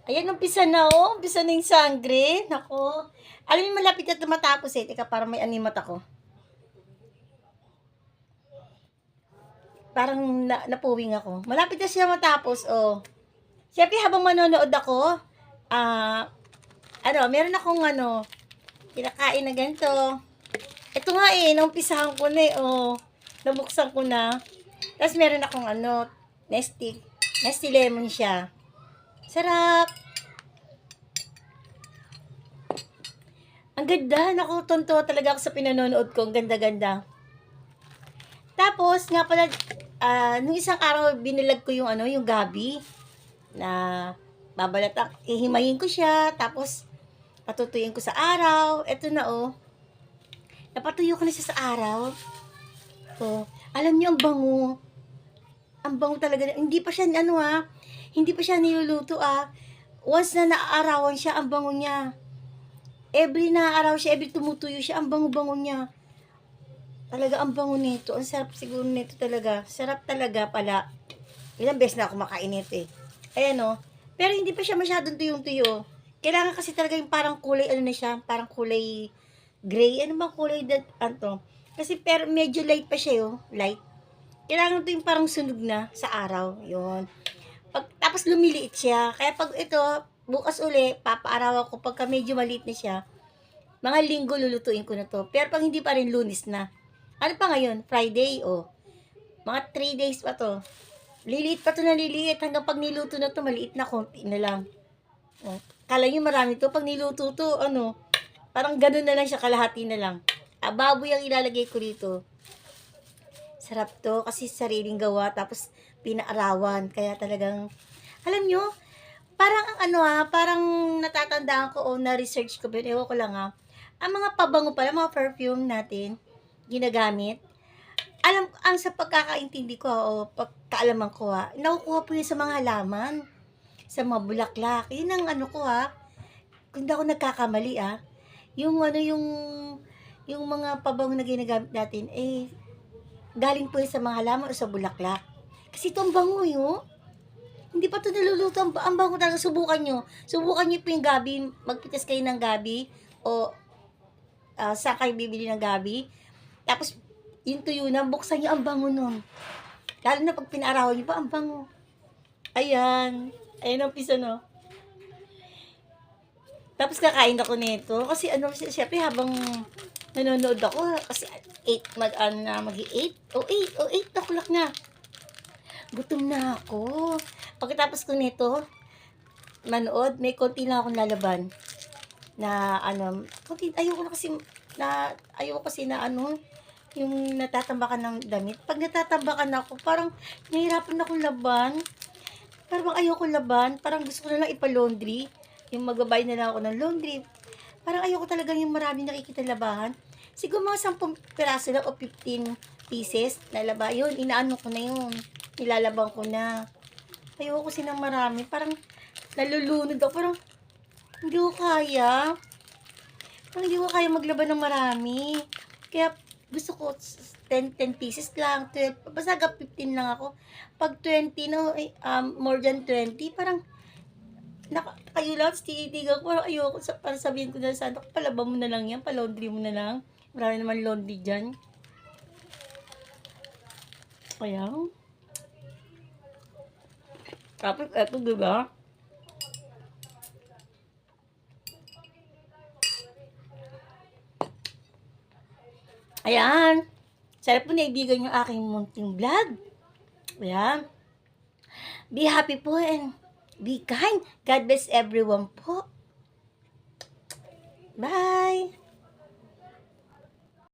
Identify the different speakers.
Speaker 1: Ayan, umpisa na, oh. Umpisa na yung sangre. Nako. Alam mo, malapit na matapos eh. Teka, parang may animat ako. Parang napuwing ako. Malapit na siya matapos, oh. Siyempre, habang manonood ako, meron akong kinakain na ganito. Ito nga eh, naumpisahan ko na eh, oh. Nabuksan ko na. Tapos meron akong Nesty. Nesty lemon siya. Sarap. Ang ganda. Naku, tonto talaga ako sa pinanonood ko. Ang ganda-ganda. Tapos, nga pala, nung isang araw, binilag ko yung gabi. Na, ihimayin ko siya. Tapos, patutuyin ko sa araw. Ito na, oh. Napatuyo ko na siya sa araw. Oh. Alam niyo, ang bango. Ang bango talaga. Hindi pa siya, hindi pa siya niluluto, Once na naaarawan siya, ang bango niya. Every naaaraw siya, every tumutuyo siya, ang bango-bango niya. Talaga, ang bango nito. Ang sarap siguro nito talaga. Sarap talaga pala. Ilang beses na ako makain nito eh. Ayan o. Pero hindi pa siya masyadong tuyong-tuyo. Kailangan kasi talaga yung parang kulay, na siya, parang kulay gray. Ano bang kulay Kasi pero medyo light pa siya yo. Light. Kailangan ito yung parang sunog na sa araw. Yun. Tapos lumiliit siya. Kaya pag ito, bukas uli, papaaraw ako pagka medyo maliit na siya. Mga linggo lulutuin ko na to. Pero pag hindi pa rin, Lunes na. Ano pa ngayon? Friday, Mga 3 days pa to. Liliit pa to na liliit. Hanggang pag niluto na to, maliit na, konti na lang. Kala nyo marami to. Pag niluto to, parang ganun na lang siya, kalahati na lang. Baboy ang ilalagay ko dito. Sarap to kasi sariling gawa. Tapos pinaarawan. Kaya talagang, alam nyo, parang parang natatandaan ko na-research ko, pero ewan ko lang ang mga pabango pala, mga perfume natin, ginagamit, ang sa pagkakaintindi ko pagkaalaman ko nakukuha po yun sa mga halaman, sa mga bulaklak. Yun ang ko kung hindi ako nagkakamali yung yung mga pabango na ginagamit natin, galing po yun sa mga halaman o sa bulaklak. Kasi itong bango yun. Hindi pa ito niluluto. Ang bango talaga. Subukan nyo po yung gabi. Magpitas kayo ng gabi. O saan kayo bibili ng gabi. Tapos, yung tuyo na, buksan nyo, ang bango nun. Lalo na pag pinaarawan nyo pa, ang bango. Ayan. Ayan ang pisa, no. Tapos kakain ako nito. Kasi siyempre habang nanonood ako, kasi 8, mag-8 o 8 o'clock na. Gutom na ako. Pagkatapos ko nito, manood, may konti lang akong lalaban. Na ayoko kasi na yung natatambakan ng damit. Pag natatambakan ako, parang nahihirapan akong laban. Parang ayoko laban. Parang gusto ko na lang ipa-laundry. Yung magbabay na lang ako ng laundry. Parang ayoko talaga yung maraming nakikita labahan. Siguro mga 10 piraso lang o 15 pieces na laba. Yun, inaano ko na yun. Nilalabang ko na. Ayoko kasi ng marami. Parang nalulunod ako. Parang hindi ko kaya. Parang hindi ko kaya maglaban ng marami. Kaya gusto ko 10 pieces lang. 12. Basta 15 lang ako. Pag 20, more than 20, parang kayo lang, titigan ko. Parang ayoko. Parang sabihin ko na sana, palabang mo na lang yan. Palaundry mo na lang. Marami naman laundry dyan. Kaya, tapos eto, diba? Ayan. Sarap po naibigan yung aking munting vlog. Ayan. Be happy po and be kind. God bless everyone po. Bye!